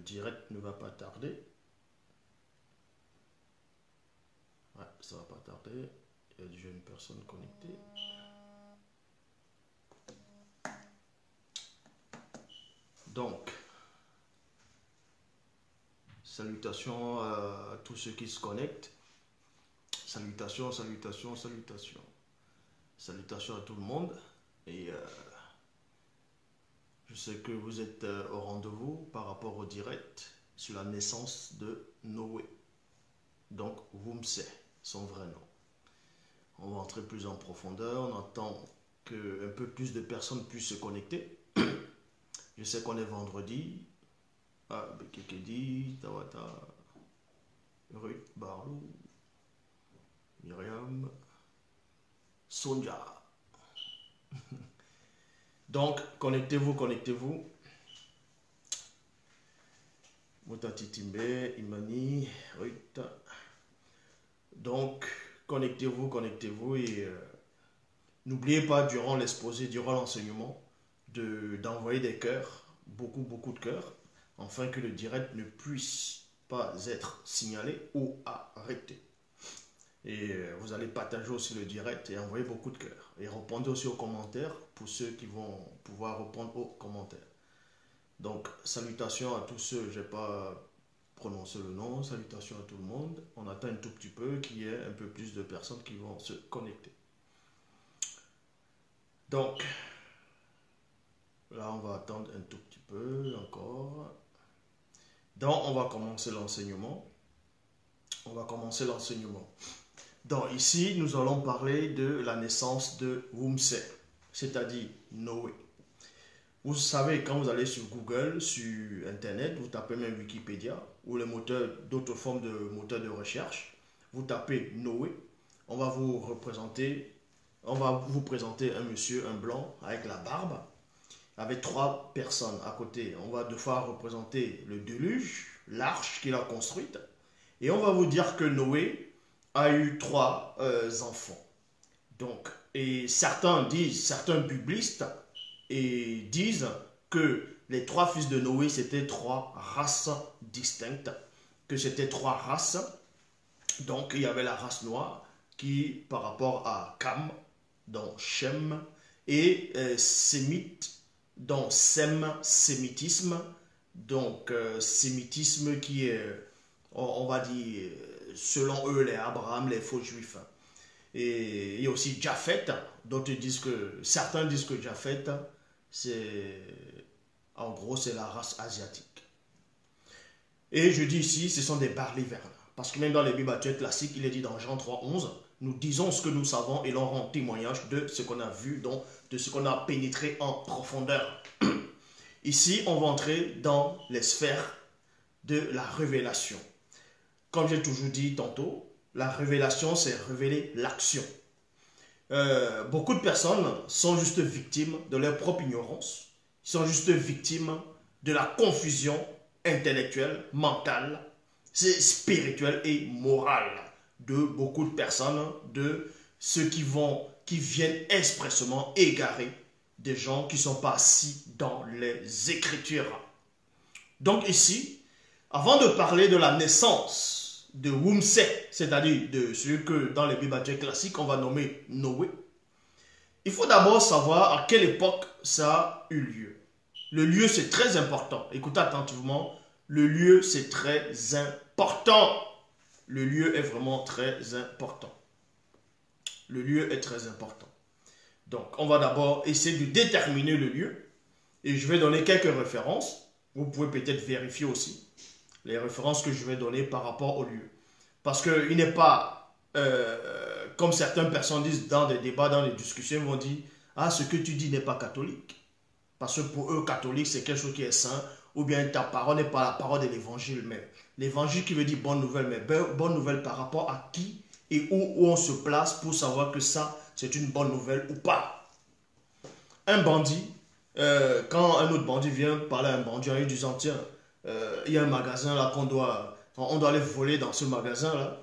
direct ne va pas tarder. Ouais, ça va pas tarder. Il y a déjà une personne connectée. Donc, salutations à tous ceux qui se connectent. Salutations, salutations, salutations. Salutations à tout le monde. Et je sais que vous êtes au rendez-vous par rapport au direct sur la naissance de Noé. Donc, Womse, son vrai nom. On va entrer plus en profondeur. On attend qu'un peu plus de personnes puissent se connecter. Je sais qu'on est vendredi. Ah, Bekekedi, Tawata, Ruth, Barlou, Myriam, Sonja. Donc, connectez-vous, connectez-vous. Motati Timbe, Imani, Ruth. Donc, connectez-vous, connectez-vous et n'oubliez pas durant l'exposé, durant l'enseignement, d'envoyer des cœurs, beaucoup de cœurs, afin que le direct ne puisse pas être signalé ou arrêté. Et vous allez partager aussi le direct et envoyer beaucoup de cœurs. Et répondez aussi aux commentaires pour ceux qui vont pouvoir répondre aux commentaires. Donc, salutations à tous ceux, je n'ai pas prononcé le nom, salutations à tout le monde. On attend un tout petit peu qu'il y ait un peu plus de personnes qui vont se connecter. Donc, là, on va attendre un tout petit peu encore. Donc, on va commencer l'enseignement. On va commencer l'enseignement. Donc, ici, nous allons parler de la naissance de Womse, c'est-à-dire Noé. Vous savez, quand vous allez sur Google, sur Internet, vous tapez même Wikipédia ou les moteurs, d'autres formes de moteurs de recherche, vous tapez Noé, on va vous présenter un monsieur, un blanc, avec la barbe, avec 3 personnes à côté. On va devoir représenter le déluge, l'arche qu'il a construite, et on va vous dire que Noé a eu 3 enfants. Donc, et certains biblistes disent que les 3 fils de Noé, c'était 3 races distinctes, que c'était 3 races. Donc, il y avait la race noire qui, par rapport à Cam, dans Shem, et Sémite, dans Sem, sémitisme, donc sémitisme qui est, on va dire, selon eux, les Abraham, les faux juifs. Et il y a aussi Japhet, certains disent que Japhet, en gros, c'est la race asiatique. Et je dis ici, ce sont des barlivernes. Parce que même dans les Bibles actuelles classiques, il est dit dans Jean 3,11, nous disons ce que nous savons et l'on rend témoignage de ce qu'on a vu, donc de ce qu'on a pénétré en profondeur. Ici, on va entrer dans les sphères de la révélation. Comme j'ai toujours dit tantôt, la révélation, c'est révéler l'action. Beaucoup de personnes sont juste victimes de leur propre ignorance, sont juste victimes de la confusion intellectuelle, mentale, spirituelle et morale de beaucoup de personnes, de ceux qui viennent expressément égarer des gens qui ne sont pas assis dans les Écritures. Donc ici, avant de parler de la naissance de Womse, c'est-à-dire de ce que dans les Bibles classiques on va nommer Noé, il faut d'abord savoir à quelle époque ça a eu lieu. Le lieu, c'est très important. Écoutez attentivement, le lieu, c'est très important. Le lieu est vraiment très important. Le lieu est très important. Donc, on va d'abord essayer de déterminer le lieu. Et je vais donner quelques références. Vous pouvez peut-être vérifier aussi les références que je vais donner par rapport au lieu. Parce qu'il n'est pas, comme certaines personnes disent dans des débats, dans des discussions, ils vont dire « Ah, ce que tu dis n'est pas catholique. » Parce que pour eux, catholique, c'est quelque chose qui est saint. Ou bien ta parole n'est pas la parole de l'évangile. Mais l'évangile qui veut dire bonne nouvelle, mais bonne nouvelle par rapport à qui et où on se place pour savoir que ça, c'est une bonne nouvelle ou pas. Un bandit, quand un autre bandit vient parler à un bandit en lui disant « Tiens, il y a un magasin là on doit aller voler dans ce magasin là.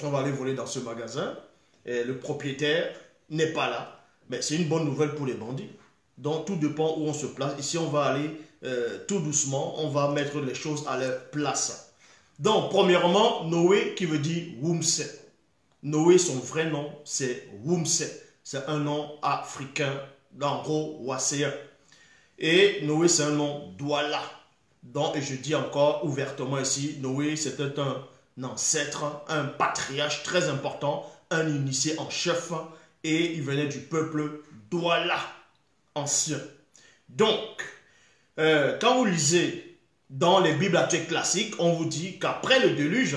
On va aller voler dans ce magasin. Et le propriétaire n'est pas là. Mais c'est une bonne nouvelle pour les bandits. Donc tout dépend où on se place. Ici, on va aller tout doucement, on va mettre les choses à leur place. Donc, premièrement, Noé qui veut dire Wumse. Noé, son vrai nom, c'est Wumse. C'est un nom africain, en gros, Wasséen. Et Noé, c'est un nom Douala. Donc, et je dis encore ouvertement ici, Noé, c'était un ancêtre, un patriarche très important, un initié en chef, et il venait du peuple Douala, ancien. Donc, quand vous lisez dans les Bibles actuelles classiques, on vous dit qu'après le déluge,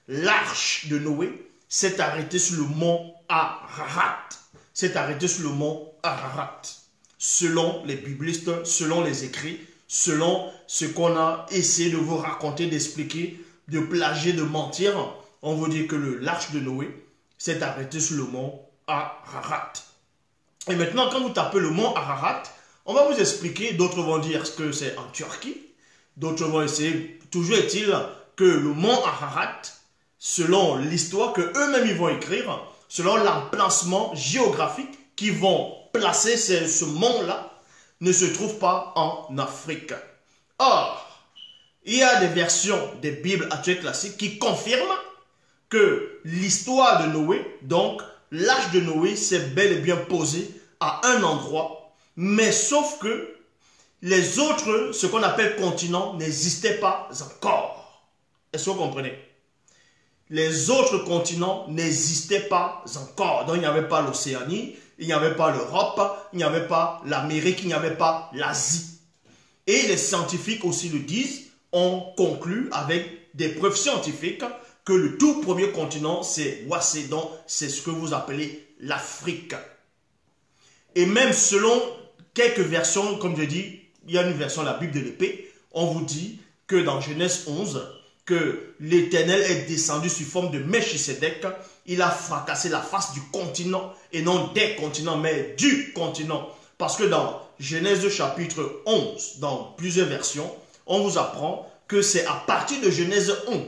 l'arche de Noé s'est arrêtée sur le mont Ararat. S'est arrêtée sur le mont Ararat. Selon les biblistes, selon les écrits, selon ce qu'on a essayé de vous raconter, d'expliquer, de plagier, de mentir, on vous dit que l'arche de Noé s'est arrêtée sur le mont Ararat. Et maintenant, quand vous tapez le mont Ararat, on va vous expliquer, d'autres vont dire que c'est en Turquie, d'autres vont essayer, toujours est-il que le mont Ararat, selon l'histoire que eux-mêmes ils vont écrire, selon l'emplacement géographique qu'ils vont placer ce mont-là, ne se trouve pas en Afrique. Or, il y a des versions des Bibles actuelles classiques qui confirment que l'histoire de Noé, donc l'arche de Noé, s'est bel et bien posée à un endroit, mais sauf que les autres, ce qu'on appelle continents, n'existaient pas encore. Est-ce que vous comprenez? Les autres continents n'existaient pas encore. Donc il n'y avait pas l'Océanie, il n'y avait pas l'Europe, il n'y avait pas l'Amérique, il n'y avait pas l'Asie. Et les scientifiques aussi le disent, ont conclu avec des preuves scientifiques que le tout premier continent, c'est Wassé, donc c'est ce que vous appelez l'Afrique. Et même selon quelques versions, comme je dis, il y a une version de la Bible de l'épée, on vous dit que dans Genèse 11, que l'Éternel est descendu sous forme de Melchisédek, il a fracassé la face du continent, et non des continents, mais du continent. Parce que dans Genèse chapitre 11, dans plusieurs versions, on vous apprend que c'est à partir de Genèse 11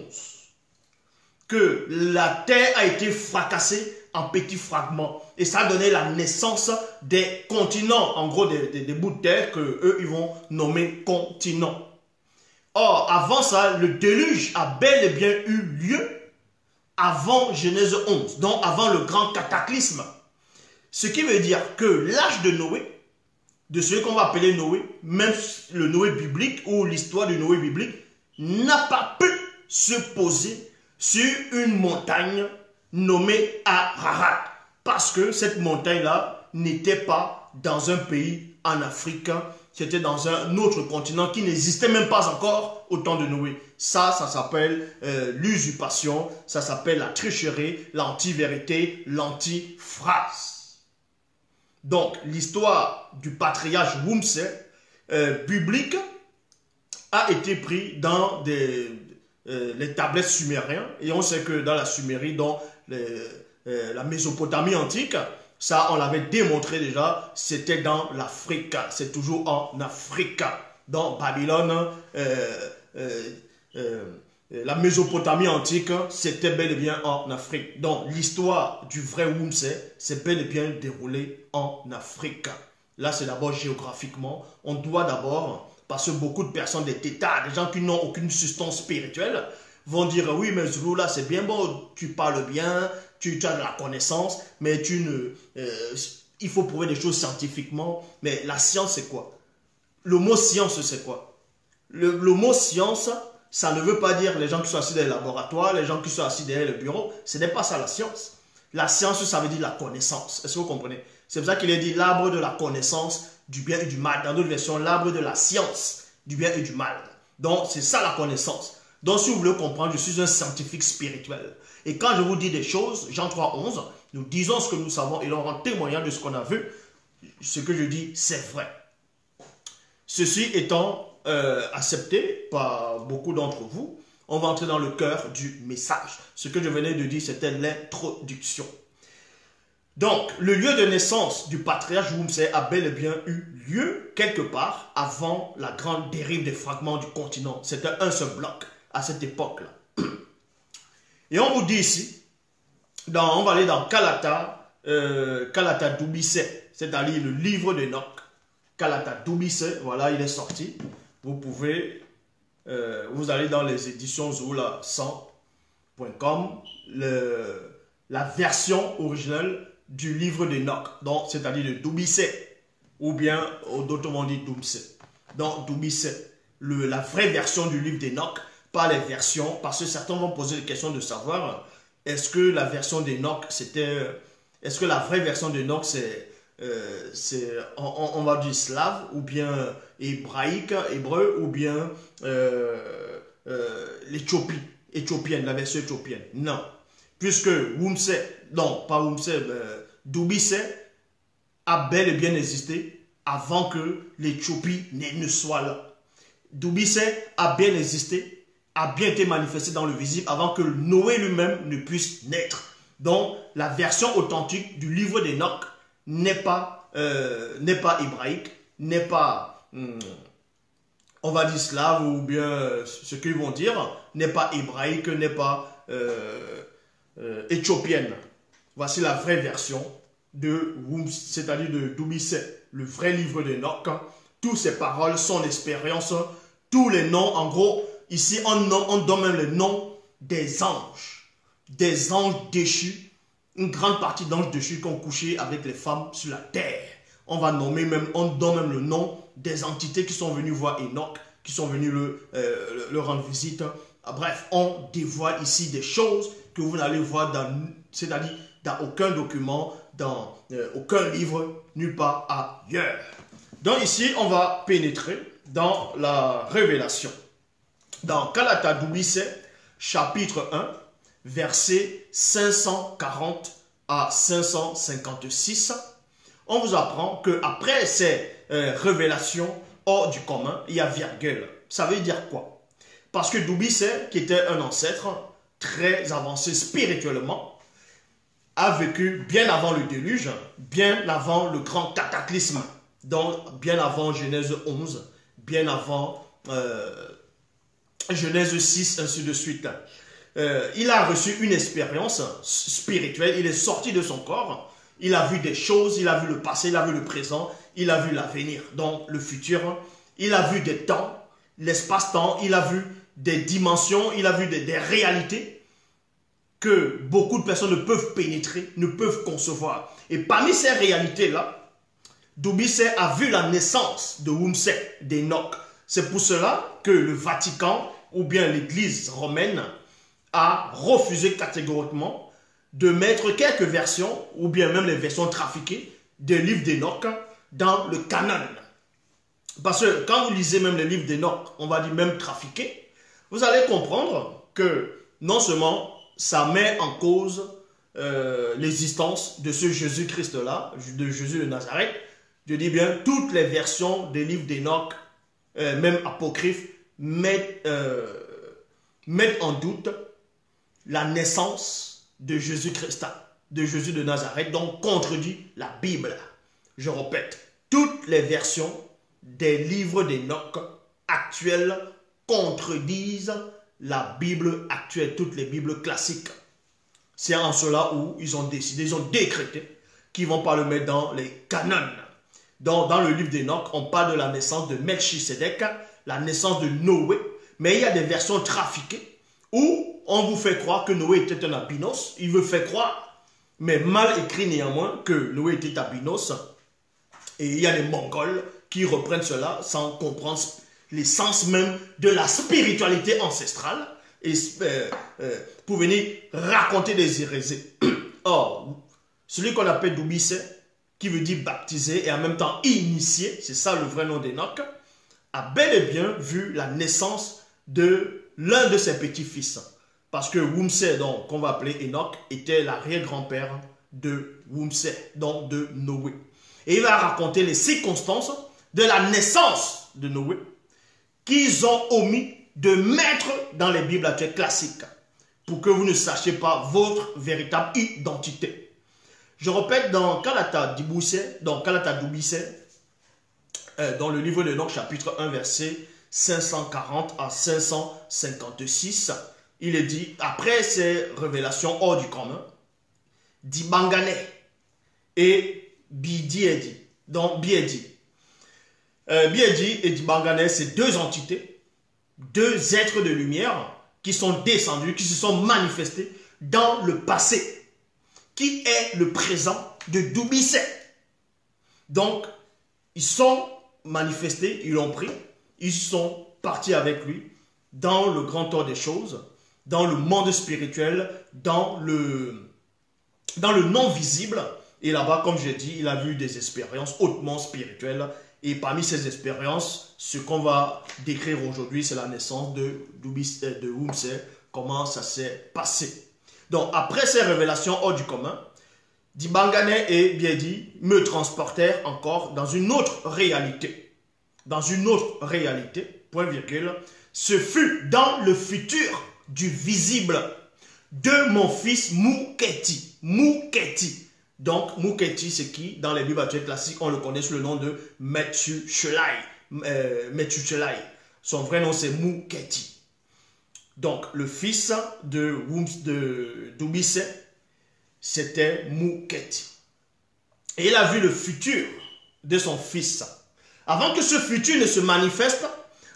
que la terre a été fracassée en petits fragments. Et ça a donné la naissance des continents, en gros des bouts de terre que eux ils vont nommer continents. Or, avant ça, le déluge a bel et bien eu lieu avant Genèse 11, donc avant le grand cataclysme. Ce qui veut dire que l'âge de Noé, de celui qu'on va appeler Noé, même le Noé biblique ou l'histoire du Noé biblique, n'a pas pu se poser sur une montagne nommée Ararat. Parce que cette montagne-là n'était pas dans un pays en Afrique, c'était dans un autre continent qui n'existait même pas encore au temps de Noé. Ça s'appelle l'usurpation, ça s'appelle la tricherie, l'anti-vérité, l'anti-phrase. Donc, l'histoire du patriarche Wumse biblique a été pris dans les tablettes sumériennes. Et on sait que dans la Sumérie, dans la Mésopotamie antique, ça, on l'avait démontré déjà, c'était dans l'Afrique. C'est toujours en Afrique. Dans Babylone, la Mésopotamie antique, c'était bel et bien en Afrique. Donc, l'histoire du vrai Wumse, c'est bel et bien déroulé en Afrique. Là, c'est d'abord géographiquement. On doit d'abord, parce que beaucoup de personnes, des tétards, des gens qui n'ont aucune substance spirituelle, vont dire, oui, mais Zulu, là, c'est bien beau, tu parles bien, tu as de la connaissance, mais il faut prouver des choses scientifiquement. Mais la science, c'est quoi? Le mot science, c'est quoi? Le mot science, ça ne veut pas dire les gens qui sont assis dans les laboratoires, les gens qui sont assis derrière le bureau. Ce n'est pas ça la science. La science, ça veut dire la connaissance. Est-ce que vous comprenez? C'est pour ça qu'il est dit l'arbre de la connaissance du bien et du mal. Dans d'autres versions, l'arbre de la science du bien et du mal. Donc, c'est ça la connaissance. Donc, si vous voulez comprendre, je suis un scientifique spirituel. Et quand je vous dis des choses, Jean 3, 11, nous disons ce que nous savons et l'on rend témoignage de ce qu'on a vu. Ce que je dis, c'est vrai. Ceci étant accepté par beaucoup d'entre vous, on va entrer dans le cœur du message. Ce que je venais de dire, c'était l'introduction. Donc, le lieu de naissance du patriarche Wumse a bel et bien eu lieu quelque part avant la grande dérive des fragments du continent. C'était un seul bloc à cette époque-là. Et on vous dit ici, on va aller dans Kalata Doubissé, c'est-à-dire le livre d'Enoch. Kalata Doubissé, voilà, il est sorti. Vous pouvez, vous allez dans les éditions Zoula 100.com, la version originale du livre d'Enoch, donc c'est-à-dire de Doubissé, ou bien d'autrement dit Doubissé. Donc Doubissé, la vraie version du livre d'Enoch, pas les versions, parce que certains vont poser la question de savoir est-ce que la version d'Enoch c'était, est-ce que la vraie version d'Enoch c'est on va dire slave ou bien hébraïque, hébreu ou bien éthiopienne, la version éthiopienne. Non. Puisque Wumse, non, pas Wumse, Doubissé a bel et bien existé avant que l'Éthiopie ne soit là. Doubissé a bien existé, a bien été manifesté dans le visible avant que Noé lui-même ne puisse naître. Donc, la version authentique du livre d'Enoch n'est pas hébraïque, n'est pas, on va dire slave ou bien ce qu'ils vont dire, n'est pas hébraïque, n'est pas éthiopienne. Voici la vraie version de c'est-à-dire de Doubissé, le vrai livre d'Enoch. Toutes ses paroles, son expérience, tous les noms, en gros, ici on donne même le nom des anges déchus. Une grande partie d'anges déchus qui ont couché avec les femmes sur la terre. On donne même le nom des entités qui sont venues voir Enoch, qui sont venues le rendre visite. Bref, on dévoile ici des choses que vous n'allez voir c'est-à-dire dans aucun document, dans aucun livre, nulle part ailleurs. Donc ici, on va pénétrer dans la révélation. Dans Kalata Doubissé, chapitre 1, versets 540 à 556, on vous apprend qu'après ces révélations hors du commun, il y a virgule. Ça veut dire quoi? Parce que Doubissé, qui était un ancêtre très avancé spirituellement, a vécu bien avant le déluge, bien avant le grand cataclysme, donc bien avant Genèse 11, bien avant Genèse 6, ainsi de suite. Il a reçu une expérience spirituelle, il est sorti de son corps, il a vu des choses, il a vu le passé, il a vu le présent, il a vu l'avenir, donc le futur, il a vu des temps, l'espace-temps, il a vu des dimensions, il a vu des réalités que beaucoup de personnes ne peuvent pénétrer, ne peuvent concevoir. Et parmi ces réalités-là, Doubissé a vu la naissance de Wumse, d'Enoch. C'est pour cela que le Vatican, ou bien l'Église romaine, a refusé catégoriquement de mettre quelques versions, ou bien même les versions trafiquées, des livres d'Enoch dans le canon. Parce que quand vous lisez même les livres d'Enoch, on va dire même trafiqués, vous allez comprendre que non seulement ça met en cause l'existence de ce Jésus-Christ-là, de Jésus de Nazareth, je dis bien toutes les versions des livres d'Enoch, même apocryphes, mettent en doute la naissance de Jésus-Christ, de Jésus de Nazareth, donc contredit la Bible. Je répète, toutes les versions des livres d'Enoch actuels contredisent la Bible actuelle, toutes les Bibles classiques. C'est en cela où ils ont décidé, ils ont décrété qu'ils ne vont pas le mettre dans les canons. Donc, dans le livre d'Enoch, on parle de la naissance de Melchisedec, la naissance de Noé, mais il y a des versions trafiquées où on vous fait croire que Noé était un albinos. Il veut faire croire, mais mal écrit néanmoins, que Noé était albinos. Et il y a des Mongols qui reprennent cela sans comprendre l'essence même de la spiritualité ancestrale et pour venir raconter des hérésies. Or, celui qu'on appelle Doubissé, qui veut dire baptisé et en même temps initié, c'est ça le vrai nom d'Enoch, a bel et bien vu la naissance de l'un de ses petits-fils. Parce que Wumse, donc qu'on va appeler Enoch, était l'arrière-grand-père de Wumse, donc de Noé. Et il va raconter les circonstances de la naissance de Noé qu'ils ont omis de mettre dans les Bibles actuelles classiques pour que vous ne sachiez pas votre véritable identité. Je répète, dans Kalata Doubissé, dans le livre de Enoch, chapitre 1, verset 540 à 556, il est dit, après ces révélations hors du commun, dit Bangane et Bidiedi, donc Biedi, Biedi et Dibangane, c'est deux entités, deux êtres de lumière qui sont descendus, qui se sont manifestés dans le passé, qui est le présent de Doubissé. Donc, ils sont manifestés, ils l'ont pris, ils sont partis avec lui dans le grand ordre des choses, dans le monde spirituel, dans le non visible. Et là-bas, comme j'ai dit, il a vu des expériences hautement spirituelles. Et parmi ces expériences, ce qu'on va décrire aujourd'hui, c'est la naissance de Wumse, comment ça s'est passé. Donc, après ces révélations hors du commun, Dibangane et Biedi me transportèrent encore dans une autre réalité. Dans une autre réalité, point virgule, ce fut dans le futur du visible de mon fils Mouketi. Mouketi. Donc, Mouketi, c'est qui? Dans les Bibles classiques, on le connaît sous le nom de Methuselah. Son vrai nom, c'est Mouketi. Donc, le fils de Doubissé, c'était Mouketi. Et il a vu le futur de son fils. Avant que ce futur ne se manifeste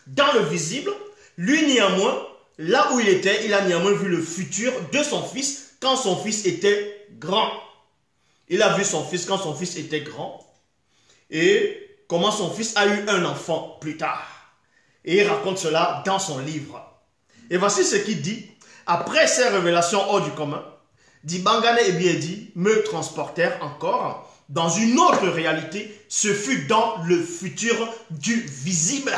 dans le visible, lui néanmoins, là où il était, il a néanmoins vu le futur de son fils quand son fils était grand. Il a vu son fils quand son fils était grand et comment son fils a eu un enfant plus tard. Et il raconte cela dans son livre. Et voici ce qu'il dit. Après ces révélations hors du commun, Dibangane et Biedi me transportèrent encore dans une autre réalité. Ce fut dans le futur du visible.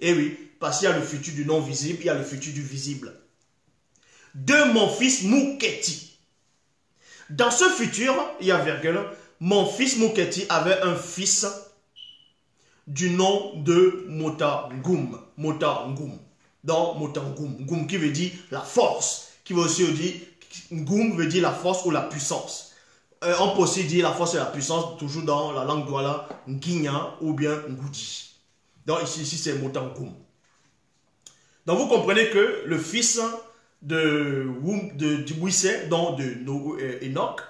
Et oui, parce qu'il y a le futur du non visible, il y a le futur du visible. De mon fils Mouketi. Dans ce futur, il y a virgule, mon fils Mouketi avait un fils du nom de Motangum. Motangum. Donc Motangum. Ngum qui veut dire la force. Qui veut aussi dire, Ngum veut dire la force ou la puissance. On peut aussi dire la force et la puissance, toujours dans la langue douala, Nginya ou bien Ngoudi. Donc ici c'est Motangum. Donc vous comprenez que le fils de Dibouissé, donc de Enoch,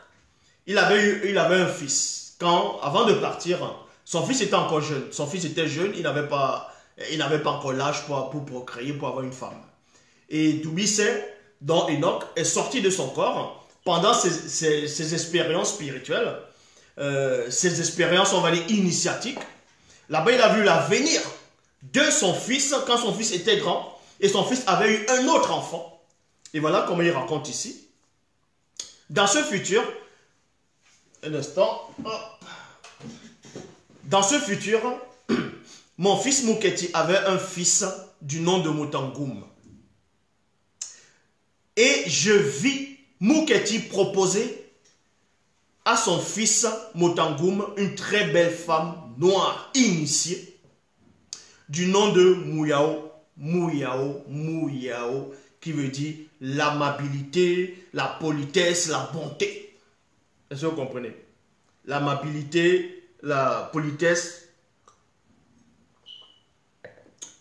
il avait un fils. Avant de partir, son fils était encore jeune. Son fils était jeune, il n'avait pas encore l'âge pour procréer, pour avoir une femme. Et Dibouissé, dont Enoch, est sorti de son corps pendant ses expériences spirituelles, ses expériences, on va dire, initiatiques. Là-bas, il a vu l'avenir de son fils quand son fils était grand et son fils avait eu un autre enfant. Et voilà comment il raconte ici. Dans ce futur, un instant, dans ce futur, mon fils Mouketi avait un fils du nom de Motangum. Et je vis Mouketi proposer à son fils Motangum une très belle femme noire, initiée, du nom de Mouyao, qui veut dire l'amabilité, la politesse, la bonté. Est-ce que vous comprenez? L'amabilité, la politesse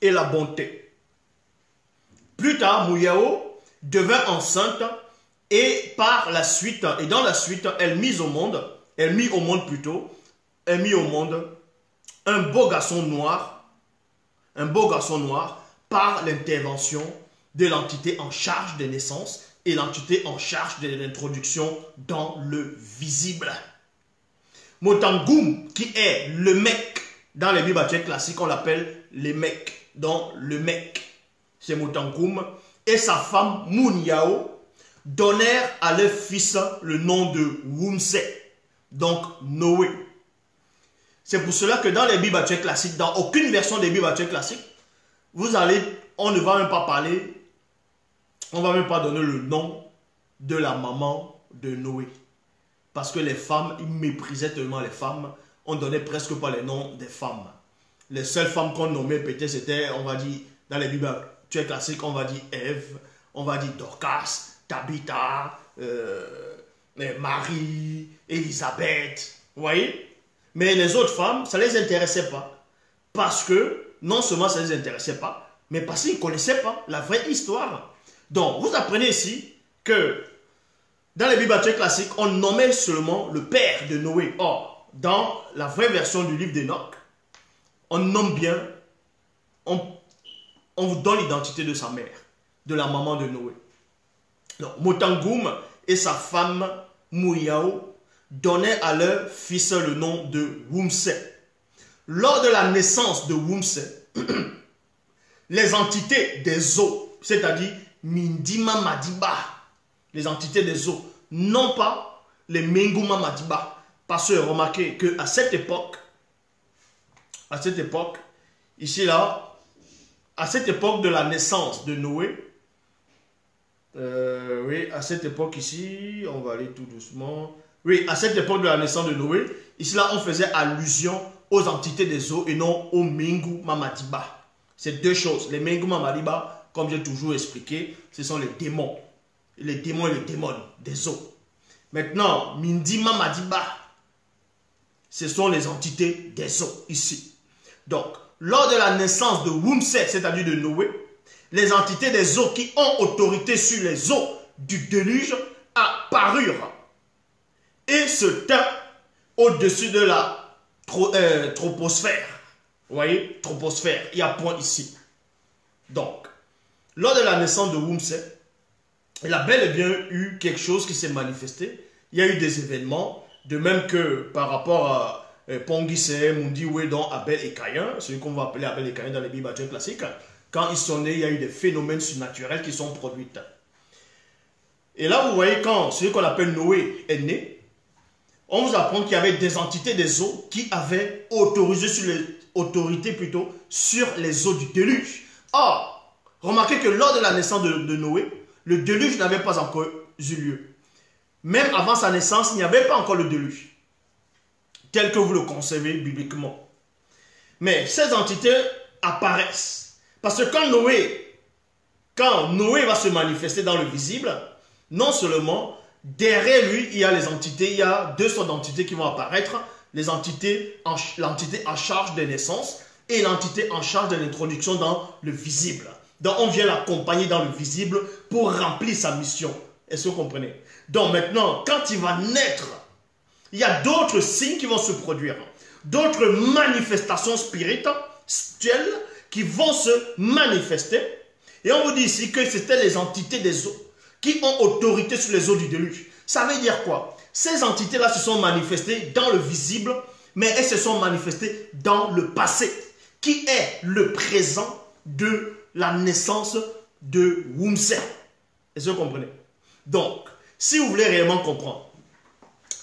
et la bonté. Plus tard, Mouyao devint enceinte et par la suite, et dans la suite, elle mit au monde un beau garçon noir par l'intervention de l'entité en charge des naissances et l'entité en charge de l'introduction dans le visible. Motangum, qui est le mec, dans les Bibles classiques, on l'appelle les mecs. Donc le mec, c'est Motangum, et sa femme Mouniao donnèrent à leur fils le nom de Wumse, donc Noé. C'est pour cela que dans les Bibles classiques, dans aucune version des Bibles classiques, on ne va même pas parler, on ne va même pas donner le nom de la maman de Noé. Parce que les femmes, ils méprisaient tellement les femmes, on ne donnait presque pas les noms des femmes. Les seules femmes qu'on nommait peut-être, c'était, on va dire, dans les Bibles classiques, on va dire Ève, on va dire Dorcas, Tabitha, Marie, Élisabeth, vous voyez? Mais les autres femmes, ça ne les intéressait pas. Parce que, non seulement ça ne les intéressait pas, mais parce qu'ils ne connaissaient pas la vraie histoire. Donc, vous apprenez ici que dans les Bibles classiques, on nommait seulement le père de Noé. Or, dans la vraie version du livre d'Enoch, on nomme bien, on vous donne l'identité de sa mère, de la maman de Noé. Donc, Motangoum et sa femme Mouyao donnaient à leur fils le nom de Wumse. Lors de la naissance de Wumse, les entités des eaux, c'est-à-dire Mindima Madiba, les entités des eaux, non pas les Menguma Madiba. Parce que remarquez qu'à cette époque, ici là, à cette époque de la naissance de Noé, oui, à cette époque ici, on va aller tout doucement. Oui, à cette époque de la naissance de Noé, ici là, on faisait allusion aux entités des eaux et non aux Mengu Mamadiba. C'est deux choses. Les Mengu Mamadiba, comme j'ai toujours expliqué, ce sont les démons. Les démons et les démons des eaux. Maintenant, Mindi Mamadiba, ce sont les entités des eaux ici. Donc, lors de la naissance de Wumse, c'est-à-dire de Noé, les entités des eaux qui ont autorité sur les eaux du déluge apparurent et se tinrent au-dessus de la troposphère. Vous voyez, troposphère, il y a point ici. Donc, lors de la naissance de Wumse, il a bel et bien eu quelque chose qui s'est manifesté. Il y a eu des événements, de même que par rapport à Pongise, Mundi, Wedon, Abel et Caïn, celui qu'on va appeler Abel et Caïn dans les Bibles classiques. Quand ils sont nés, il y a eu des phénomènes surnaturels qui sont produits. Et là, vous voyez, quand celui qu'on appelle Noé est né, on vous apprend qu'il y avait des entités des eaux qui avaient autorité sur les eaux du déluge. Or, remarquez que lors de la naissance de Noé, le déluge n'avait pas encore eu lieu. Même avant sa naissance, il n'y avait pas encore le déluge, tel que vous le concevez bibliquement. Mais ces entités apparaissent. Parce que quand Noé va se manifester dans le visible, non seulement derrière lui, il y a les entités, il y a deux sortes d'entités qui vont apparaître, l'entité en charge des naissances et l'entité en charge de l'introduction dans le visible. Donc on vient l'accompagner dans le visible pour remplir sa mission. Est-ce que vous comprenez? Donc maintenant, quand il va naître, il y a d'autres signes qui vont se produire, d'autres manifestations spirituelles qui vont se manifester. Et on vous dit ici que c'était les entités des eaux qui ont autorité sur les eaux du déluge. Ça veut dire quoi? Ces entités-là se sont manifestées dans le visible, mais elles se sont manifestées dans le passé, qui est le présent de la naissance de Wumse. Est-ce que vous comprenez? Donc, si vous voulez réellement comprendre,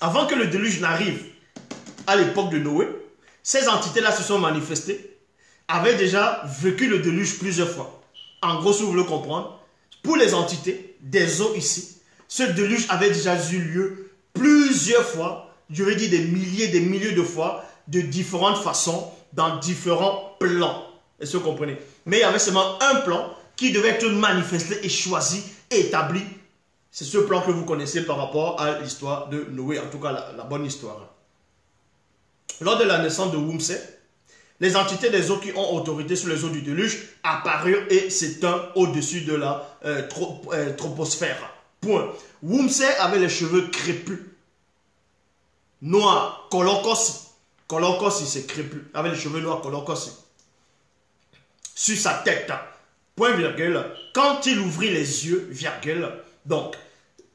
avant que le déluge n'arrive à l'époque de Noé, ces entités-là se sont manifestées, avaient déjà vécu le déluge plusieurs fois. En gros, si vous voulez comprendre, pour les entités des eaux ici, ce déluge avait déjà eu lieu plusieurs fois, je veux dire des milliers de fois, de différentes façons, dans différents plans. Est-ce que vous comprenez? Mais il y avait seulement un plan qui devait être manifesté et choisi et établi. C'est ce plan que vous connaissez par rapport à l'histoire de Noé, en tout cas la bonne histoire. Lors de la naissance de Wumse, les entités des eaux qui ont autorité sur les eaux du déluge apparurent et s'éteignent au-dessus de la troposphère. Point. Wumse avait les cheveux crépus, noirs, colocosi. Colocosi, c'est crépus, avec les cheveux noirs, colocosi. Sur sa tête, point virgule, quand il ouvrit les yeux, virgule, donc,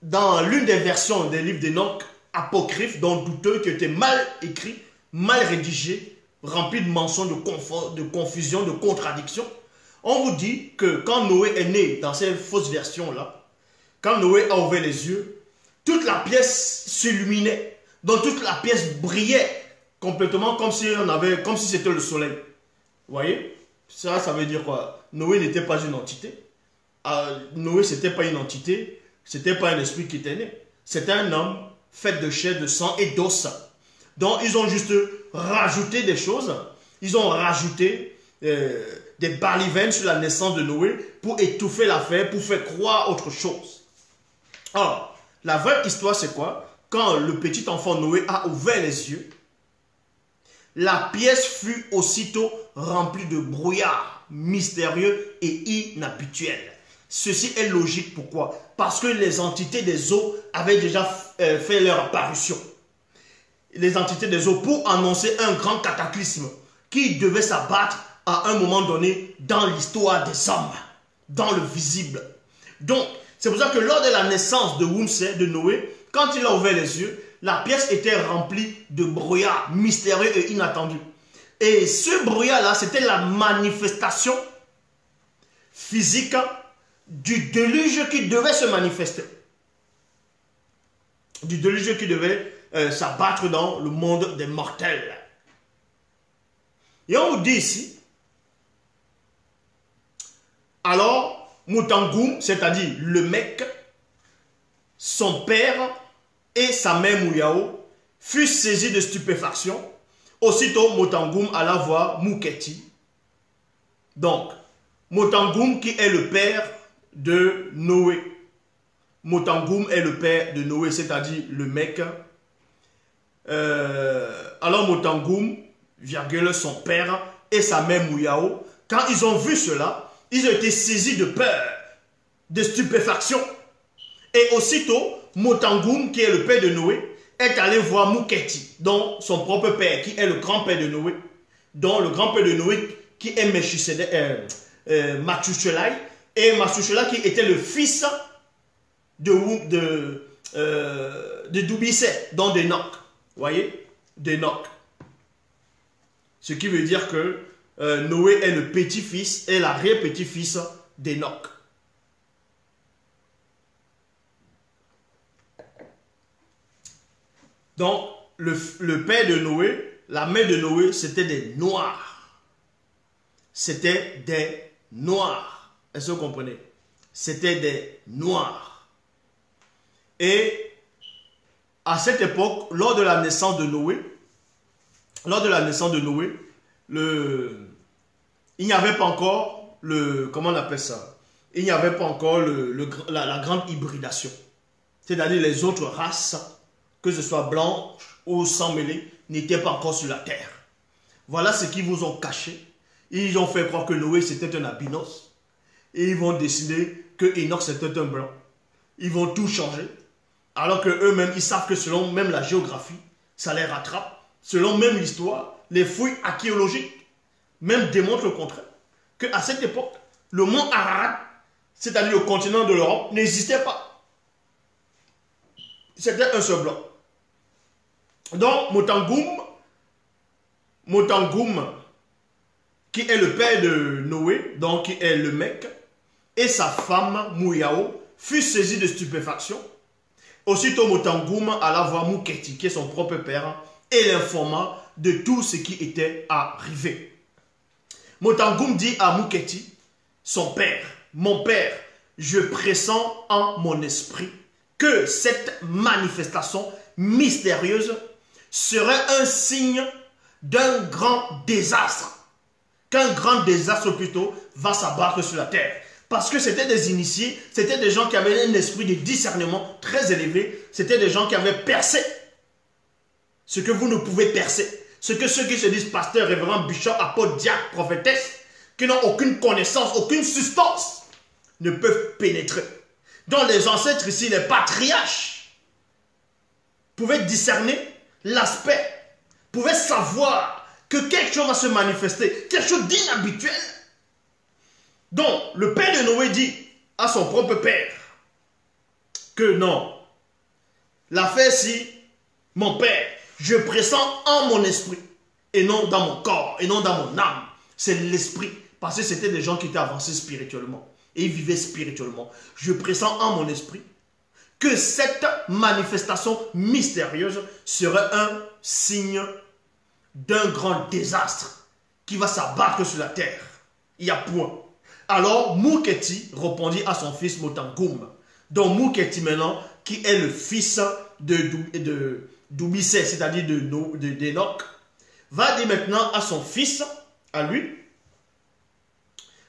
dans l'une des versions des livres d'Enoch, apocryphes, donc douteux, qui étaient mal écrits, mal rédigés, remplis de mensonges, de confusion, de contradictions, on vous dit que quand Noé est né dans ces fausses versions-là, quand Noé a ouvert les yeux, toute la pièce s'illuminait, donc toute la pièce brillait complètement comme si c'était le soleil. Vous voyez? Ça veut dire quoi? Noé n'était pas une entité. Noé, ce n'était pas une entité. Ce n'était pas un esprit qui était né. C'était un homme fait de chair, de sang et d'os. Donc, ils ont juste rajouté des choses. Ils ont rajouté des balivernes sur la naissance de Noé pour étouffer l'affaire, pour faire croire autre chose. Alors, la vraie histoire, c'est quoi? Quand le petit enfant Noé a ouvert les yeux, la pièce fut aussitôt remplie de brouillard mystérieux et inhabituel. Ceci est logique. Pourquoi? Parce que les entités des eaux avaient déjà fait leur apparition. Les entités des eaux pour annoncer un grand cataclysme qui devait s'abattre à un moment donné dans l'histoire des hommes, dans le visible. Donc, c'est pour ça que lors de la naissance de Wumse, de Noé, quand il a ouvert les yeux, la pièce était remplie de brouillard mystérieux et inattendu. Et ce brouillard-là, c'était la manifestation physique du déluge qui devait se manifester. Du déluge qui devait s'abattre dans le monde des mortels. Et on vous dit ici, alors, Mutangoum, c'est-à-dire le mec, son père et sa mère Mouyao furent saisis de stupéfaction. Aussitôt, Mutangoum alla voir Mouketi. Donc, Mutangoum qui est le père de Noé. Mutangoum est le père de Noé, c'est-à-dire le mec. Alors Mutangoum, virgule, son père et sa mère Mouyao, quand ils ont vu cela, ils ont été saisis de peur, de stupéfaction. Et aussitôt, Mutangoum, qui est le père de Noé, est allé voir Mouketi, donc son propre père, qui est le grand-père de Noé, dont le grand-père de Noé, qui est Mathushelaï, et Mathushelaï qui était le fils de Doubissé, donc d'Enoch. Vous voyez, d'Enoch. Ce qui veut dire que Noé est le petit-fils et l'arrière-petit-fils d'Enoch. Donc, le père de Noé, la mère de Noé, c'était des Noirs. C'était des Noirs. Est-ce que vous comprenez? C'était des Noirs. Et à cette époque, lors de la naissance de Noé, il n'y avait pas encore comment on appelle ça? Il n'y avait pas encore la grande hybridation. C'est-à-dire les autres races, que ce soit blanches ou sans mêlée, n'étaient pas encore sur la terre. Voilà ce qu'ils vous ont caché. Ils ont fait croire que Noé c'était un albinos. Et ils vont décider que Enoch c'était un blanc. Ils vont tout changer. Alors qu'eux-mêmes, ils savent que selon même la géographie, ça les rattrape. Selon même l'histoire, les fouilles archéologiques même démontrent le contraire. Qu'à cette époque, le mont Ararat, c'est-à-dire le continent de l'Europe, n'existait pas. C'était un seul blanc. Donc, Mutangoum, qui est le père de Noé, donc qui est le mec, et sa femme, Mouyao, furent saisis de stupéfaction. Aussitôt, Mutangoum alla voir Mouketi, qui est son propre père, et l'informa de tout ce qui était arrivé. Mutangoum dit à Mouketi, son père, mon père, je pressens en mon esprit que cette manifestation mystérieuse serait un signe d'un grand désastre. Qu'un grand désastre plutôt va s'abattre sur la terre. Parce que c'était des initiés, c'était des gens qui avaient un esprit de discernement très élevé, c'était des gens qui avaient percé ce que vous ne pouvez percer. Ce que ceux qui se disent pasteur, révérend, bishop, apôtre, diacre, prophétesse, qui n'ont aucune connaissance, aucune substance, ne peuvent pénétrer. Donc les ancêtres ici, les patriarches, pouvaient discerner l'aspect, pouvaient savoir que quelque chose va se manifester, quelque chose d'inhabituel. Donc, le père de Noé dit à son propre père que non, l'affaire-ci, mon père, je pressens en mon esprit et non dans mon corps et non dans mon âme. C'est l'esprit, parce que c'était des gens qui étaient avancés spirituellement et ils vivaient spirituellement. Je pressens en mon esprit que cette manifestation mystérieuse serait un signe d'un grand désastre qui va s'abattre sur la terre. Il y a point. Alors Mouketi répondit à son fils Mutangoum. Donc Mouketi maintenant, qui est le fils de Doubissé, c'est-à-dire d'Enoch, va dire maintenant à son fils, à lui.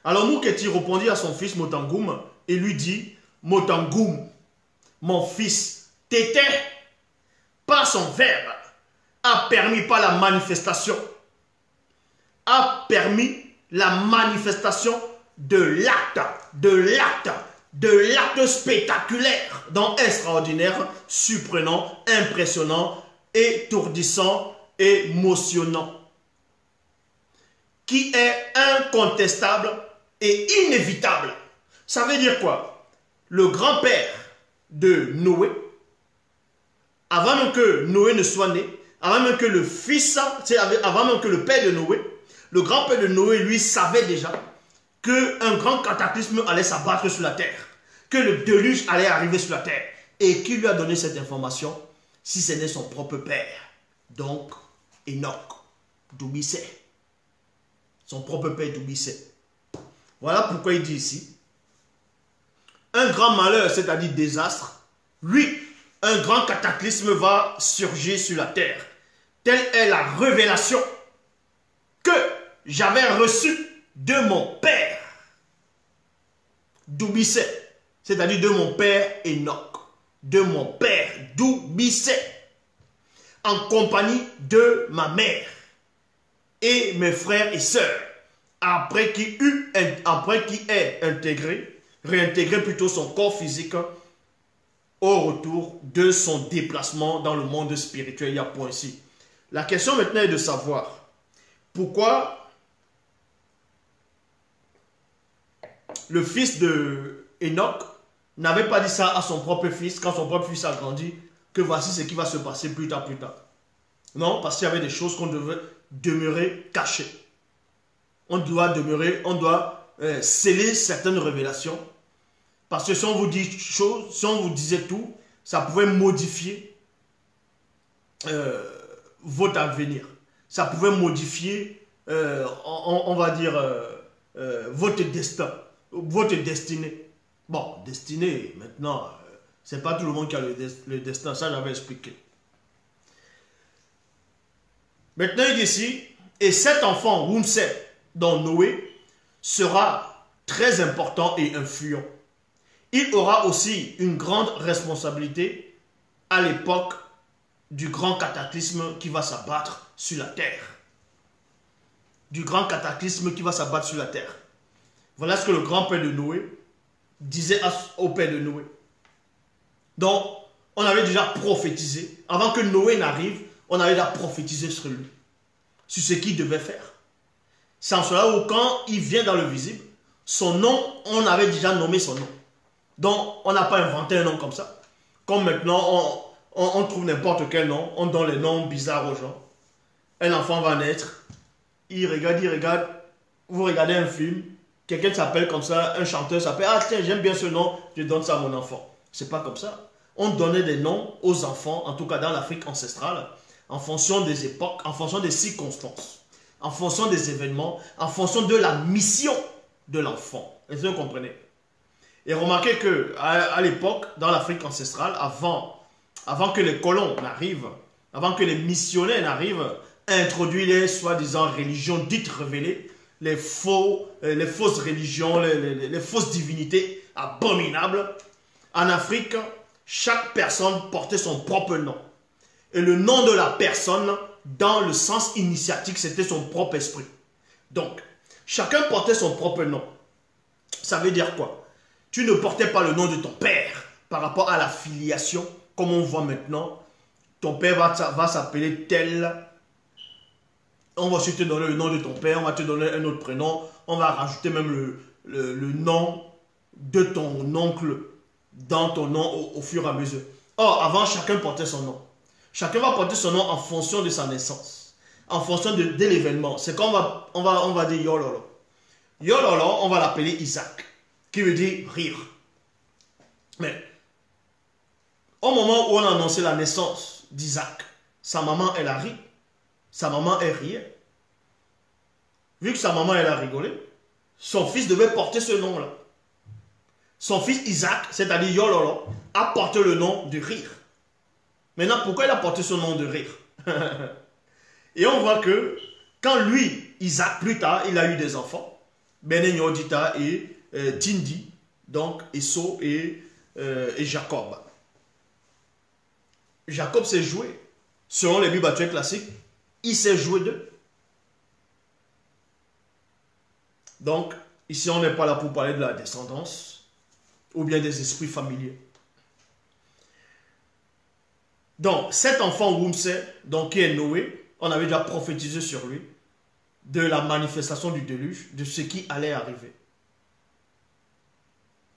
Alors Mouketi répondit à son fils Mutangoum et lui dit, Mutangoum, mon fils, t'étais par son verbe, a permis par la manifestation, de l'acte spectaculaire, donc extraordinaire, surprenant, impressionnant, étourdissant, émotionnant. qui est incontestable et inévitable. Ça veut dire quoi? Le grand-père de Noé, avant même que Noé ne soit né, avant même que le fils, avant même que le père de Noé, le grand-père de Noé, lui, savait déjà qu'un grand cataclysme allait s'abattre sur la terre, que le déluge allait arriver sur la terre. Et qui lui a donné cette information? Si ce n'est son propre père, donc Enoch, d'Oubissé. Son propre père d'Oubissé. Voilà pourquoi il dit ici, un grand malheur, c'est-à-dire désastre, lui, un grand cataclysme va surgir sur la terre. Telle est la révélation que j'avais reçue de mon père d'Oubissé, c'est-à-dire de mon père Enoch, de mon père d'Oubissé, en compagnie de ma mère et mes frères et sœurs, après qu'il ait réintégré plutôt son corps physique au retour de son déplacement dans le monde spirituel. Il y a point ici. La question maintenant est de savoir pourquoi le fils de Enoch n'avait pas dit ça à son propre fils quand son propre fils a grandi, que voici ce qui va se passer plus tard. Non, parce qu'il y avait des choses qu'on devait demeurer cachées. On doit sceller certaines révélations. Parce que si on vous dit choses, si on vous disait tout, ça pouvait modifier votre avenir. Ça pouvait modifier, on va dire, votre destin, votre destinée. Bon, destinée, maintenant, c'est pas tout le monde qui a le destin, ça j'avais expliqué. Maintenant, il dit ici, et cet enfant, Wumsé, dans Noé, sera très important et influent. Il aura aussi une grande responsabilité à l'époque du grand cataclysme qui va s'abattre sur la terre. Du grand cataclysme qui va s'abattre sur la terre. Voilà ce que le grand-père de Noé disait au père de Noé. Donc, on avait déjà prophétisé. Avant que Noé n'arrive, on avait déjà prophétisé sur lui. Sur ce qu'il devait faire. C'est en cela où quand il vient dans le visible, son nom, on avait déjà nommé son nom. Donc, on n'a pas inventé un nom comme ça. Comme maintenant, on trouve n'importe quel nom, on donne les noms bizarres aux gens. Un enfant va naître, il regarde, vous regardez un film, quelqu'un s'appelle comme ça, un chanteur s'appelle, ah tiens, j'aime bien ce nom, je donne ça à mon enfant. C'est pas comme ça. On donnait des noms aux enfants, en tout cas dans l'Afrique ancestrale, en fonction des époques, en fonction des circonstances, en fonction des événements, en fonction de la mission de l'enfant. Est-ce que vous comprenez? Et remarquez qu'à l'époque, dans l'Afrique ancestrale, avant que les colons n'arrivent, avant que les missionnaires n'arrivent, à introduire les soi-disant religions dites révélées, les fausses religions, les fausses divinités abominables, en Afrique, chaque personne portait son propre nom. Et le nom de la personne, dans le sens initiatique, c'était son propre esprit. Donc, chacun portait son propre nom. Ça veut dire quoi? Tu ne portais pas le nom de ton père par rapport à la filiation, comme on voit maintenant. Ton père va s'appeler tel. On va aussi te donner le nom de ton père, on va te donner un autre prénom. On va rajouter même le nom de ton oncle dans ton nom au fur et à mesure. Or, avant, chacun portait son nom. Chacun va porter son nom en fonction de sa naissance, en fonction de l'événement. C'est qu'on va dire Yololo. Yololo, on va l'appeler Isaac, qui veut dire rire. Mais, au moment où on a annoncé la naissance d'Isaac, sa maman, elle a ri. Sa maman, elle riait. Vu que sa maman, elle a rigolé, son fils devait porter ce nom-là. Son fils Isaac, c'est-à-dire Yololo, a porté le nom de rire. Maintenant, pourquoi il a porté ce nom de rire? Et on voit que quand lui, Isaac, plus tard, il a eu des enfants, Benenyodita et Tindi, donc Esau et Jacob. Jacob s'est joué. Selon les Bibles actuelles classiques, il s'est joué d'eux. Donc, ici, on n'est pas là pour parler de la descendance ou bien des esprits familiers. Donc, cet enfant Wumsé, donc qui est Noé, on avait déjà prophétisé sur lui. de la manifestation du déluge, de ce qui allait arriver.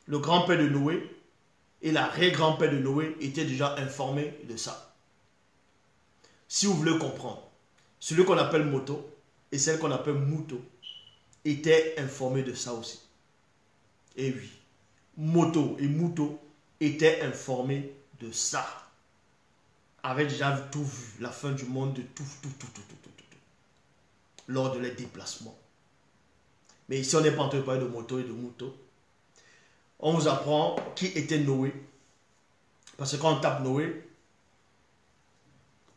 Le grand-père de Noé et l'arrière-grand-père de Noé étaient déjà informés de ça. Si vous voulez comprendre, celui qu'on appelle Moto et celle qu'on appelle Muto étaient informés de ça aussi. Et oui, Moto et Muto étaient informés de ça. Avaient déjà tout vu, la fin du monde, de tout, lors de les déplacements. Mais ici, on n'est pas en train de parler de Moto et de Muto. On vous apprend qui était Noé. Parce que quand on tape Noé,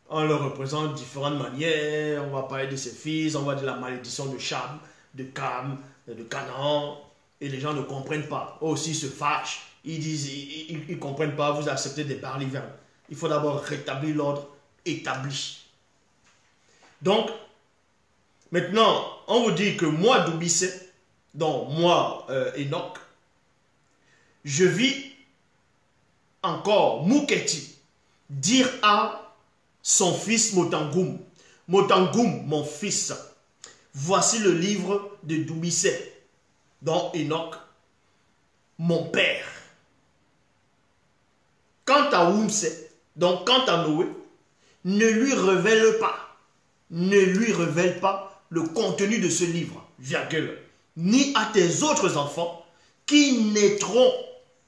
on le représente de différentes manières. On va parler de ses fils, on va dire la malédiction de Cham, de Cam, de Canaan. Et les gens ne comprennent pas. Eux aussi se fâchent. Ils disent, ils ne comprennent pas, vous acceptez des balivernes. Il faut d'abord rétablir l'ordre établi. Donc, maintenant, on vous dit que moi, Doubissé, donc moi, Enoch, je vis encore Mouketi dire à son fils Motangoum, Motangoum, mon fils, voici le livre de Doubissé, dont Enoch, mon père. Quant à Oumse, donc quant à Noé, ne lui révèle pas le contenu de ce livre, virgule, ni à tes autres enfants qui naîtront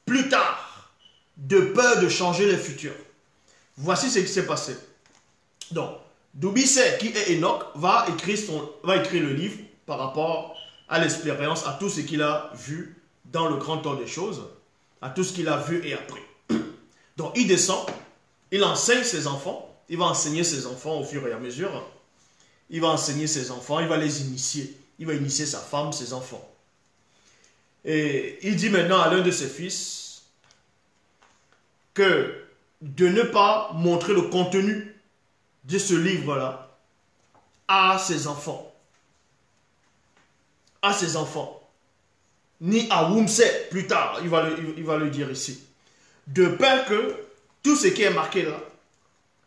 plus tard de peur de changer le futur. Voici ce qui s'est passé. Donc, Doubissé, qui est Enoch, va écrire le livre par rapport à l'expérience, à tout ce qu'il a vu dans le grand temps des choses, à tout ce qu'il a vu et appris. Donc, il descend, il enseigne ses enfants, il va enseigner ses enfants au fur et à mesure. Il va enseigner ses enfants, il va les initier. Il va initier sa femme, ses enfants. Et il dit maintenant à l'un de ses fils que de ne pas montrer le contenu de ce livre-là à ses enfants. À ses enfants. Ni à Oumse plus tard, il va le dire ici. De peur que tout ce qui est marqué là,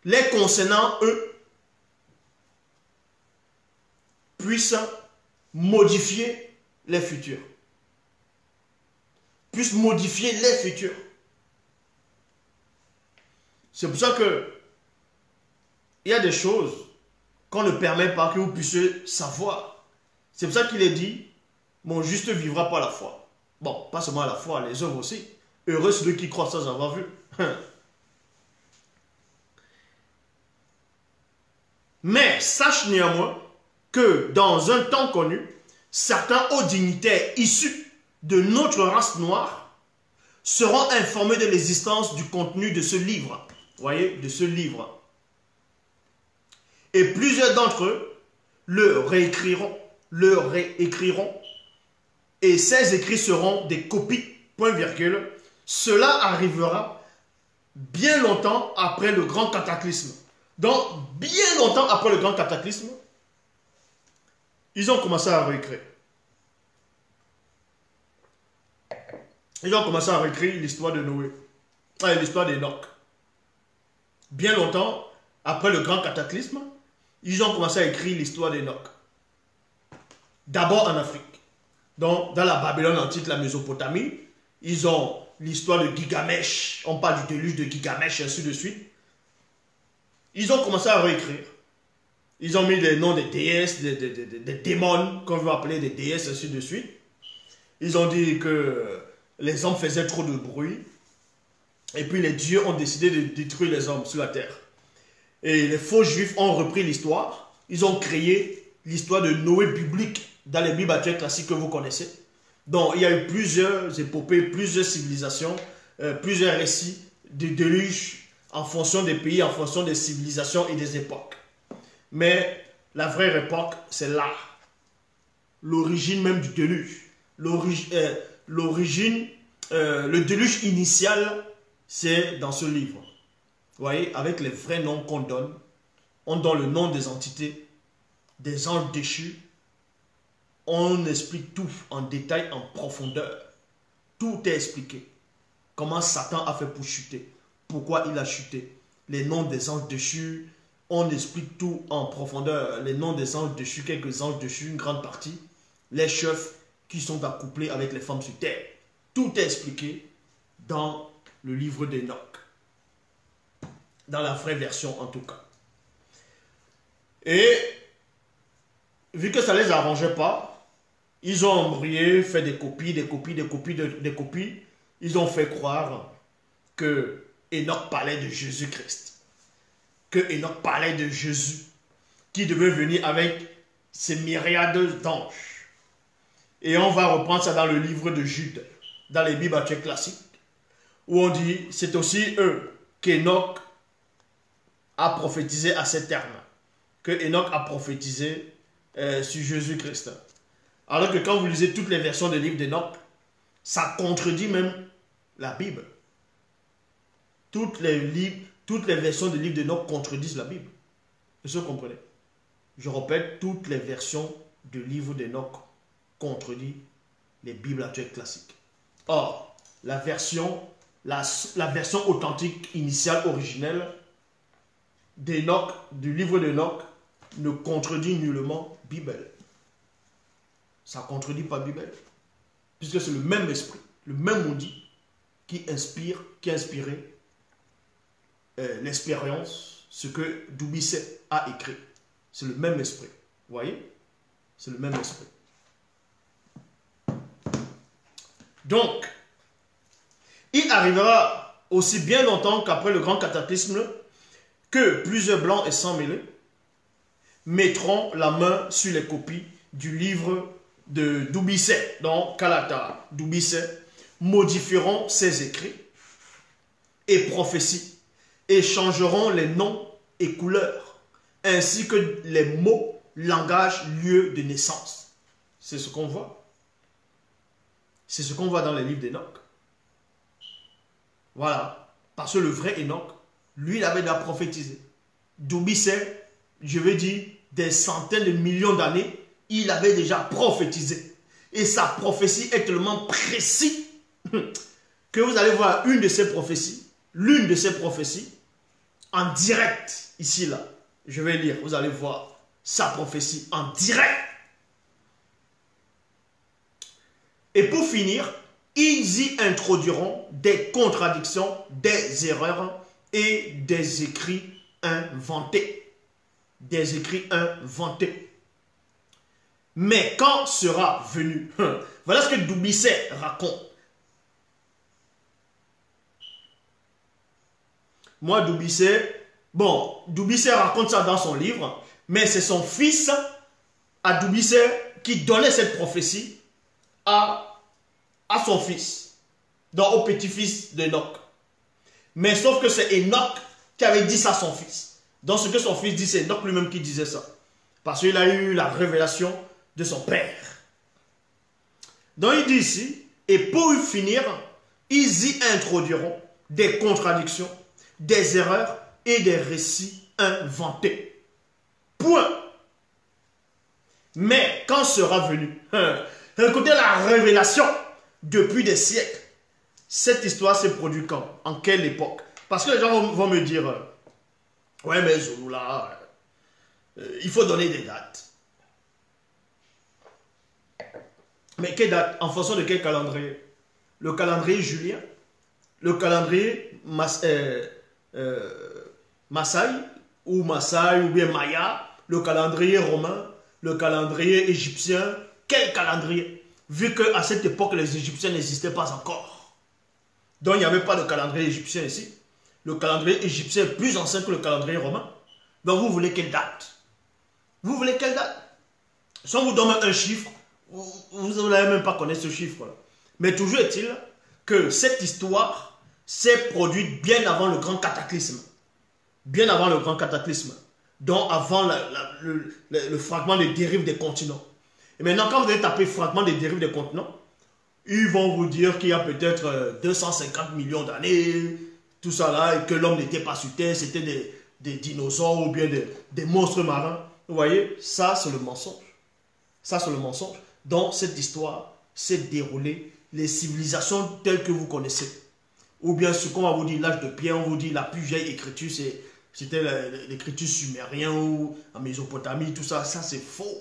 les concernant eux, puissent modifier les futurs. Puissent modifier les futurs. C'est pour ça que il y a des choses qu'on ne permet pas que vous puissiez savoir. C'est pour ça qu'il est dit, mon juste vivra par la foi. Bon, pas seulement la foi, les œuvres aussi. Heureux ceux qui croient sans avoir vu. Mais sache néanmoins que dans un temps connu, certains hauts dignitaires issus de notre race noire seront informés de l'existence du contenu de ce livre. Vous voyez, de ce livre. Et plusieurs d'entre eux le réécriront. Et ces écrits seront des copies, point virgule. Cela arrivera bien longtemps après le grand cataclysme. Donc, bien longtemps après le grand cataclysme, ils ont commencé à réécrire. Ils ont commencé à réécrire l'histoire de Noé. L'histoire d'Enoch. Bien longtemps après le grand cataclysme, ils ont commencé à écrire l'histoire d'Enoch. D'abord en Afrique. Donc, dans la Babylone antique, la Mésopotamie, ils ont l'histoire de Gilgamesh. On parle du déluge de Gilgamesh, ainsi de suite. Ils ont commencé à réécrire. Ils ont mis les noms des déesses, des démons, qu'on veut appeler des déesses, ainsi de suite. Ils ont dit que les hommes faisaient trop de bruit. Et puis les dieux ont décidé de détruire les hommes sur la terre. Et les faux juifs ont repris l'histoire. Ils ont créé l'histoire de Noé biblique dans les Bibles actuelles classiques que vous connaissez. Donc il y a eu plusieurs épopées, plusieurs civilisations, plusieurs récits de déluge en fonction des pays, en fonction des civilisations et des époques. Mais la vraie époque, c'est là. L'origine même du déluge. Le déluge initial, c'est dans ce livre. Vous voyez, avec les vrais noms qu'on donne, on donne le nom des entités, des anges déchus. On explique tout en détail, en profondeur. Tout est expliqué. Comment Satan a fait pour chuter. Pourquoi il a chuté. Les noms des anges déchus, on explique tout en profondeur, les noms des anges dessus, quelques anges dessus, une grande partie, les chefs qui sont accouplés avec les femmes sur terre. Tout est expliqué dans le livre d'Enoch. Dans la vraie version en tout cas. Et vu que ça ne les arrangeait pas, ils ont embrouillé, fait des copies. Ils ont fait croire que Enoch parlait de Jésus-Christ. Que Enoch parlait de Jésus qui devait venir avec ses myriades d'anges. Et on va reprendre ça dans le livre de Jude, dans les Bibles actuelles classiques, où on dit, c'est aussi eux qu'Enoch a prophétisé à ces termes, que Enoch a prophétisé sur Jésus-Christ. Alors que quand vous lisez toutes les versions des livres d'Enoch, ça contredit même la Bible. Toutes les versions des livres d'Enoch contredisent la Bible. Est-ce que vous comprenez? Je répète, toutes les versions du livre d'Enoch contredisent les Bibles actuelles classiques. Or, la version authentique, initiale, originelle d'Enoch, du livre d'Enoch, ne contredit nullement Bible. Ça ne contredit pas Bible. Puisque c'est le même esprit, le même maudit qui a inspiré l'expérience, ce que Dubuisset a écrit. C'est le même esprit. Vous voyez? C'est le même esprit. Donc, il arrivera aussi bien longtemps qu'après le grand cataclysme que plusieurs blancs et sans mêlés mettront la main sur les copies du livre de Dubuisset, donc Kalata Dubuisset, modifieront ses écrits et prophéties et changeront les noms et couleurs, ainsi que les mots, langage, lieu de naissance. C'est ce qu'on voit. C'est ce qu'on voit dans les livres d'Enoch. Voilà. Parce que le vrai Enoch, lui, il avait déjà prophétisé. Dubuisset, je veux dire, des centaines de millions d'années, il avait déjà prophétisé. Et sa prophétie est tellement précise que vous allez voir l'une de ces prophéties, en direct, ici, là. Je vais lire, vous allez voir sa prophétie en direct. Et pour finir, ils y introduiront des contradictions, des erreurs et des écrits inventés. Des écrits inventés. Mais quand sera venu, voilà ce que Dubuisset raconte. Moi, Dubuisset raconte ça dans son livre, mais c'est son fils, à Dubuisset, qui donnait cette prophétie à son fils, donc au petit-fils d'Enoch. Mais sauf que c'est Enoch qui avait dit ça à son fils. Donc ce que son fils dit, c'est Enoch lui-même qui disait ça. Parce qu'il a eu la révélation de son père. Donc il dit ici, et pour finir, ils y introduiront des contradictions, des erreurs et des récits inventés. Point. Mais quand sera venu, écoutez la révélation depuis des siècles. Cette histoire s'est produite quand? En quelle époque? Parce que les gens vont me dire, ouais mais Zouloula, il faut donner des dates. Mais quelle date? En fonction de quel calendrier? Le calendrier julien? Le calendrier Maasai ou bien Maya? Le calendrier romain? Le calendrier égyptien? Quel calendrier? Vu qu'à cette époque, les Égyptiens n'existaient pas encore. Donc, il n'y avait pas de calendrier égyptien ici. Le calendrier égyptien est plus ancien que le calendrier romain. Donc, vous voulez quelle date? Vous voulez quelle date? Si on vous donne un chiffre, vous n'allez même pas connaître ce chiffre-là. Mais toujours est-il que cette histoire s'est produite bien avant le grand cataclysme. Bien avant le grand cataclysme. Donc, avant le fragment des dérives des continents. Et maintenant, quand vous allez taper fragment des dérives des continents, ils vont vous dire qu'il y a peut-être 250 millions d'années, tout ça là, et que l'homme n'était pas sur Terre, c'était des dinosaures ou bien des monstres marins. Vous voyez, ça c'est le mensonge. Ça c'est le mensonge. Dans cette histoire s'est déroulée les civilisations telles que vous connaissez. Ou bien ce qu'on va vous dire, l'âge de pierre, on vous dit la plus vieille écriture, c'était l'écriture sumérienne ou en Mésopotamie, tout ça, ça c'est faux.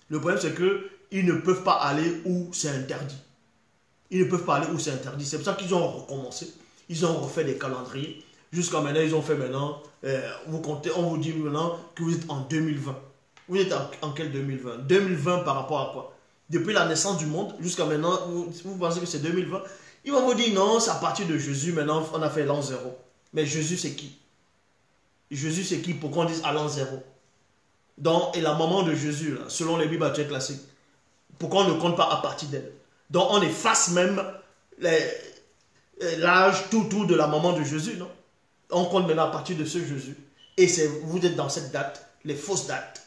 Le problème c'est qu'ils ne peuvent pas aller où c'est interdit. Ils ne peuvent pas aller où c'est interdit. C'est pour ça qu'ils ont recommencé. Ils ont refait des calendriers. Jusqu'à maintenant, ils ont fait maintenant, vous comptez, on vous dit maintenant que vous êtes en 2020. Vous êtes en quel 2020? 2020 par rapport à quoi? Depuis la naissance du monde, jusqu'à maintenant, vous pensez que c'est 2020? Ils vont vous dire non, c'est à partir de Jésus, maintenant on a fait l'an 0. Mais Jésus c'est qui? Jésus c'est qui pour qu'on dise à l'an 0? Donc, et la maman de Jésus, là, selon les Bibles actuelles classiques, pourquoi on ne compte pas à partir d'elle? Donc on efface même l'âge tout de la maman de Jésus, non? On compte maintenant à partir de ce Jésus. Et vous êtes dans cette date, les fausses dates.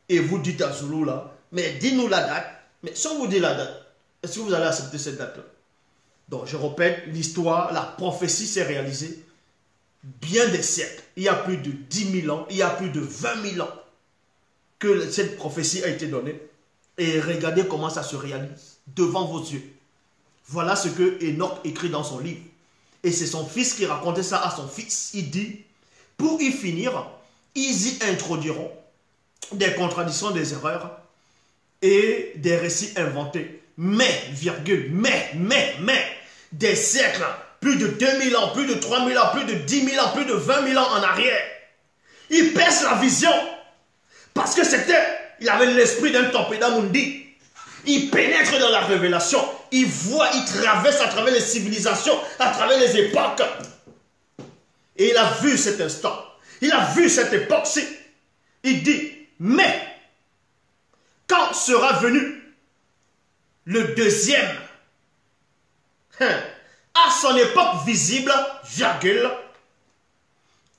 Et vous dites à Zulu là, mais dis-nous la date. Mais si on vous dit la date, est-ce que vous allez accepter cette date-là? Donc je répète, l'histoire, la prophétie s'est réalisée bien des siècles. Il y a plus de 10 000 ans, il y a plus de 20 000 ans que cette prophétie a été donnée. Et regardez comment ça se réalise devant vos yeux. Voilà ce que Enoch écrit dans son livre. Et c'est son fils qui racontait ça à son fils. Il dit, pour y finir, ils y introduiront des contradictions, des erreurs et des récits inventés. Mais, virgule, mais, des siècles, plus de 2000 ans, plus de 3000 ans, plus de 10 000 ans, plus de 20 000 ans en arrière. Il pèse la vision. Parce que il avait l'esprit d'un Tempéda Mundi. Il pénètre dans la révélation. Il voit, il traverse à travers les civilisations, à travers les époques. Et il a vu cet instant. Il a vu cette époque-ci. Il dit, mais, quand sera venu le deuxième, à son époque visible, virgule,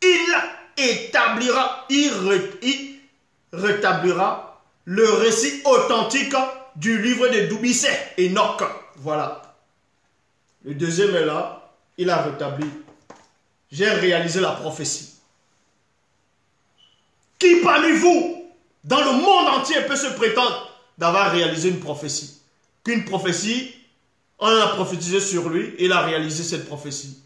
il établira, il rétablira le récit authentique du livre de Doumbisset, Enoch. Voilà. Le deuxième est là, il a rétabli. J'ai réalisé la prophétie. Qui parmi vous, dans le monde entier, peut se prétendre d'avoir réalisé une prophétie? Qu'une prophétie, on a prophétisé sur lui, il a réalisé cette prophétie.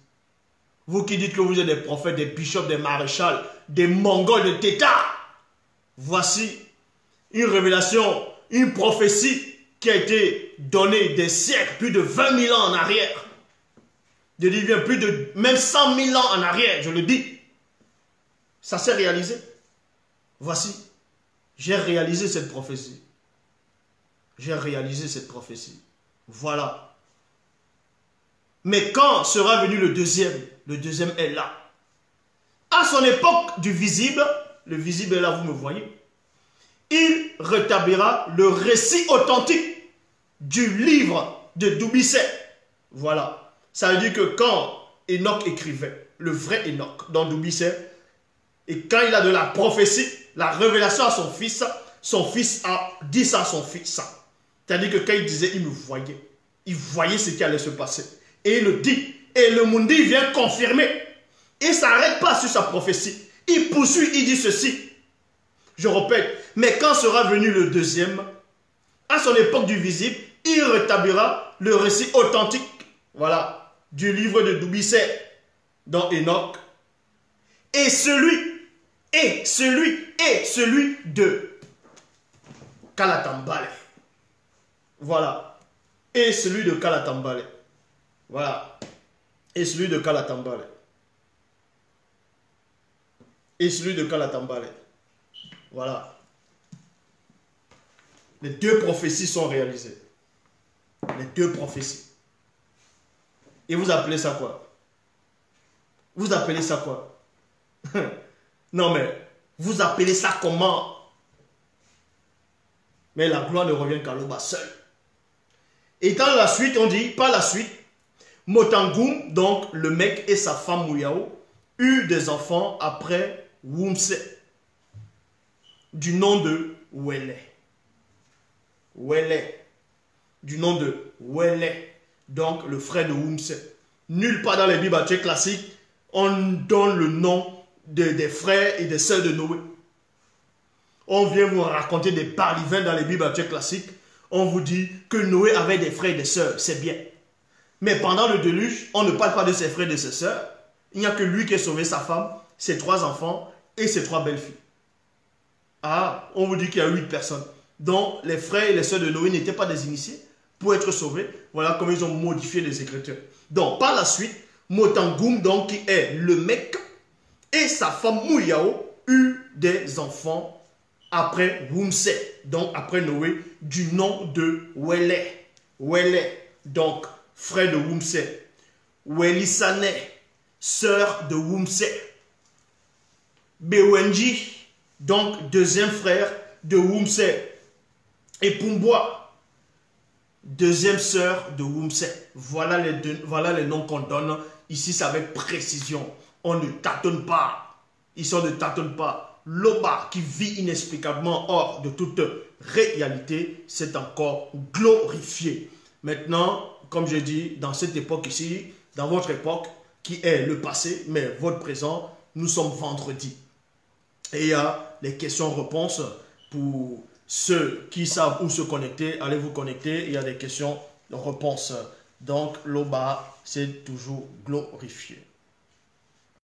Vous qui dites que vous êtes des prophètes, des bishops, des maréchals, des mongols, des tétards, voici une révélation, une prophétie qui a été donnée des siècles, plus de 20 000 ans en arrière. Je dis bien plus de même 100 000 ans en arrière, je le dis. Ça s'est réalisé. Voici, j'ai réalisé cette prophétie. J'ai réalisé cette prophétie. Voilà. Mais quand sera venu le deuxième est là. À son époque du visible, le visible est là, vous me voyez, il rétablira le récit authentique du livre de Doumbisset. Voilà. Ça veut dire que quand Enoch écrivait, le vrai Enoch, dans Doumbisset, et quand il a de la prophétie, la révélation à son fils a dit ça à son fils. C'est-à-dire que quand il disait, il voyait ce qui allait se passer. Et il le dit. Et le Mundi vient confirmer. Il ne s'arrête pas sur sa prophétie. Il poursuit, il dit ceci. Je répète, mais quand sera venu le deuxième, à son époque du visible, il rétablira le récit authentique, voilà, du livre de Doumbisset dans Enoch. Et celui de Kalatambale. Voilà. Et celui de Kalatambale. Voilà. Et celui de Kalatambale. Et celui de Kalatambale. Voilà. Les deux prophéties sont réalisées. Les deux prophéties. Et vous appelez ça quoi? Vous appelez ça quoi? Non mais, vous appelez ça comment? Mais la gloire ne revient qu'à l'Oba seul. Et dans la suite, on dit, par la suite, Motangum, donc le mec et sa femme Mouyao, eurent des enfants après Wumse, du nom de Wele. Wele. Du nom de Wele. Donc le frère de Wumse. Nulle part dans les Bibles classiques, on donne le nom des frères et des sœurs de Noé. On vient vous raconter des parlivins dans les Bibles classiques. On vous dit que Noé avait des frères et des sœurs, c'est bien. Mais pendant le déluge, on ne parle pas de ses frères et de ses sœurs. Il n'y a que lui qui a sauvé sa femme ses 3 enfants et ses 3 belles-filles. Ah, on vous dit qu'il y a 8 personnes. Donc, les frères et les sœurs de Noé n'étaient pas des initiés pour être sauvés. Voilà comment ils ont modifié les Écritures. Donc, par la suite, Motangoum, donc, qui est le mec, et sa femme Mouyao eurent des enfants après Wumse, donc après Noé, du nom de Wele. Wele, donc, frère de Wumse. Welisane, sœur de Wumse. Bewenji, donc, deuxième frère de Wumse. Et Pumboa, deuxième sœur de Wumse. Voilà les noms qu'on donne. Ici, c'est avec précision. On ne tâtonne pas. Ici, on ne tâtonne pas. Loba, qui vit inexplicablement hors de toute réalité, c'est encore glorifié. Maintenant, comme je dis, dans cette époque ici, dans votre époque, qui est le passé, mais votre présent, nous sommes vendredi. Et il y a les questions-réponses pour ceux qui savent où se connecter. Allez vous connecter, il y a des questions-réponses. Donc, Loba, c'est toujours glorifié.